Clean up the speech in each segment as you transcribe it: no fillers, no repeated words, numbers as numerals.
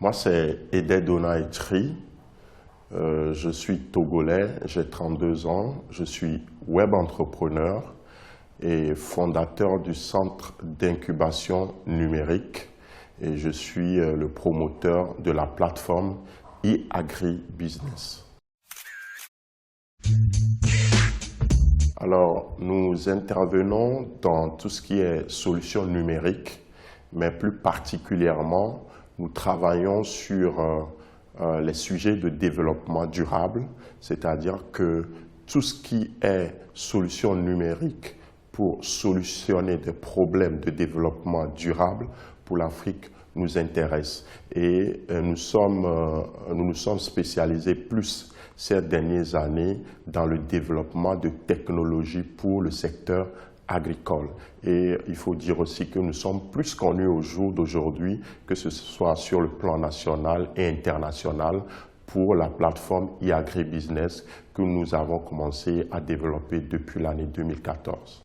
Moi, c'est Ededona Etri. Je suis togolais, j'ai 32 ans, je suis web entrepreneur et fondateur du centre d'incubation numérique et je suis le promoteur de la plateforme e-agribusiness. Alors, nous intervenons dans tout ce qui est solutions numériques, mais plus particulièrement, nous travaillons sur les sujets de développement durable, c'est-à-dire que tout ce qui est solutions numériques pour solutionner des problèmes de développement durable pour l'Afrique nous intéresse. Et nous nous sommes spécialisés plus ces dernières années dans le développement de technologies pour le secteur agricole. Et il faut dire aussi que nous sommes plus connus au jour d'aujourd'hui, que ce soit sur le plan national et international, pour la plateforme e-agribusiness que nous avons commencé à développer depuis l'année 2014.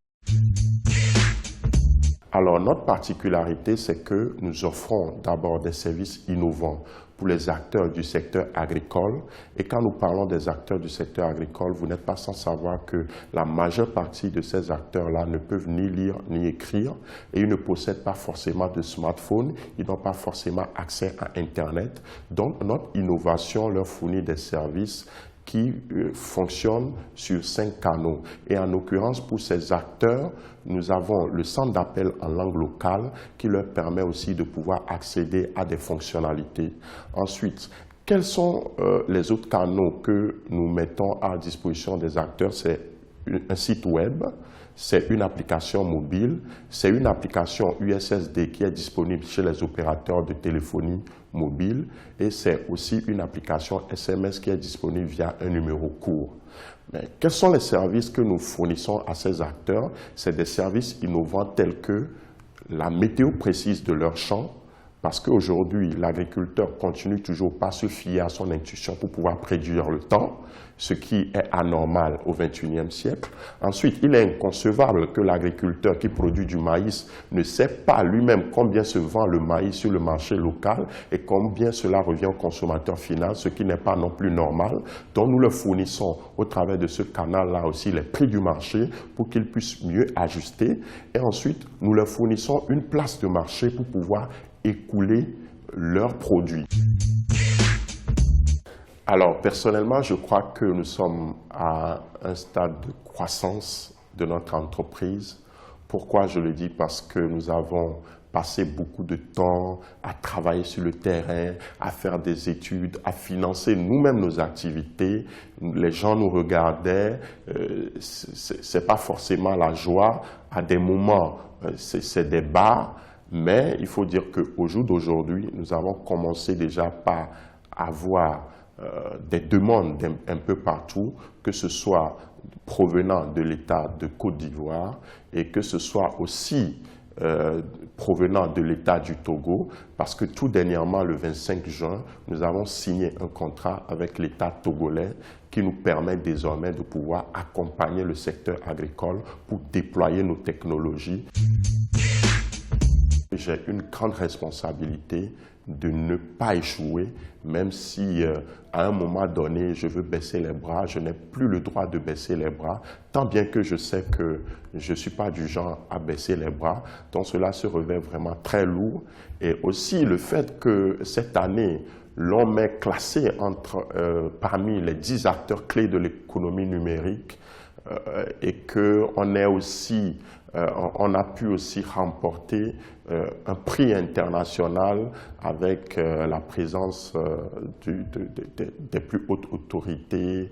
Alors, notre particularité, c'est que nous offrons d'abord des services innovants pour les acteurs du secteur agricole. Et quand nous parlons des acteurs du secteur agricole, vous n'êtes pas sans savoir que la majeure partie de ces acteurs-là ne peuvent ni lire ni écrire et ils ne possèdent pas forcément de smartphone, ils n'ont pas forcément accès à Internet. Donc, notre innovation leur fournit des services qui fonctionnent sur 5 canaux. Et en l'occurrence, pour ces acteurs, nous avons le centre d'appel en langue locale qui leur permet aussi de pouvoir accéder à des fonctionnalités. Ensuite, quels sont les autres canaux que nous mettons à disposition des acteurs? C'est un site web, c'est une application mobile, c'est une application USSD qui est disponible chez les opérateurs de téléphonie mobile et c'est aussi une application SMS qui est disponible via un numéro court. Mais quels sont les services que nous fournissons à ces acteurs? C'est des services innovants tels que la météo précise de leur champ, parce qu'aujourd'hui, l'agriculteur continue toujours pas à se fier à son intuition pour pouvoir prédire le temps, ce qui est anormal au XXIe siècle. Ensuite, il est inconcevable que l'agriculteur qui produit du maïs ne sait pas lui-même combien se vend le maïs sur le marché local et combien cela revient au consommateur final, ce qui n'est pas non plus normal. Donc, nous leur fournissons au travers de ce canal-là aussi les prix du marché pour qu'ils puissent mieux ajuster. Et ensuite, nous leur fournissons une place de marché pour pouvoir écouler leurs produits. Alors, personnellement, je crois que nous sommes à un stade de croissance de notre entreprise. Pourquoi je le dis? Parce que nous avons passé beaucoup de temps à travailler sur le terrain, à faire des études, à financer nous-mêmes nos activités. Les gens nous regardaient, c'est pas forcément la joie. À des moments, c'est des bas. Mais il faut dire qu'au jour d'aujourd'hui, nous avons commencé déjà par avoir des demandes un peu partout, que ce soit provenant de l'État de Côte d'Ivoire et que ce soit aussi provenant de l'État du Togo, parce que tout dernièrement, le 25 juin, nous avons signé un contrat avec l'État togolais qui nous permet désormais de pouvoir accompagner le secteur agricole pour déployer nos technologies. J'ai une grande responsabilité de ne pas échouer, même si à un moment donné, je veux baisser les bras, je n'ai plus le droit de baisser les bras, tant bien que je sais que je ne suis pas du genre à baisser les bras. Donc cela se révèle vraiment très lourd. Et aussi le fait que cette année, l'on m'ait classé parmi les 10 acteurs clés de l'économie numérique et qu'on ait aussi on a pu aussi remporter un prix international avec la présence des plus hautes autorités,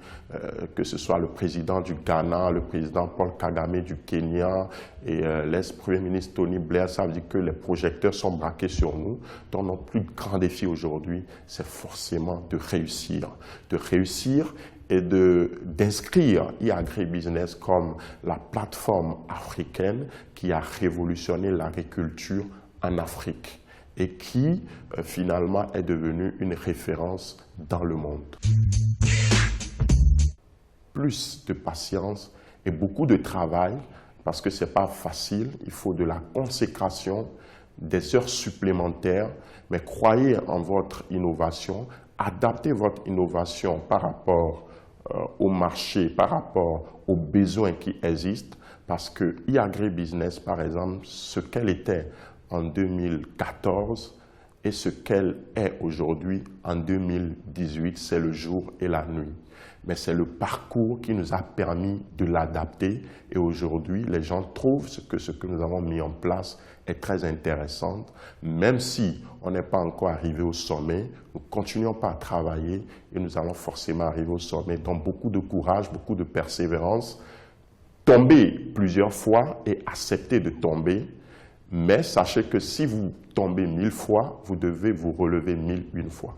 que ce soit le président du Ghana, le président Paul Kagame du Kenya et l'ex-premier ministre Tony Blair. Ça veut dire que les projecteurs sont braqués sur nous. Donc notre plus grand défi aujourd'hui, c'est forcément de réussir et d'inscrire e-agribusiness comme la plateforme africaine qui a révolutionné l'agriculture en Afrique et qui finalement est devenue une référence dans le monde. Plus de patience et beaucoup de travail parce que ce n'est pas facile, il faut de la consécration, des heures supplémentaires, mais croyez en votre innovation, adaptez votre innovation par rapport au marché, par rapport aux besoins qui existent, parce que e-agribusiness, par exemple, ce qu'elle était en 2014 et ce qu'elle est aujourd'hui en 2018, c'est le jour et la nuit. Mais c'est le parcours qui nous a permis de l'adapter et aujourd'hui, les gens trouvent que ce que nous avons mis en place est très intéressant. Même si on n'est pas encore arrivé au sommet, nous continuons pas à travailler et nous allons forcément arriver au sommet. Donc beaucoup de courage, beaucoup de persévérance, tomber plusieurs fois et accepter de tomber. Mais sachez que si vous tombez 1000 fois, vous devez vous relever 1001 fois.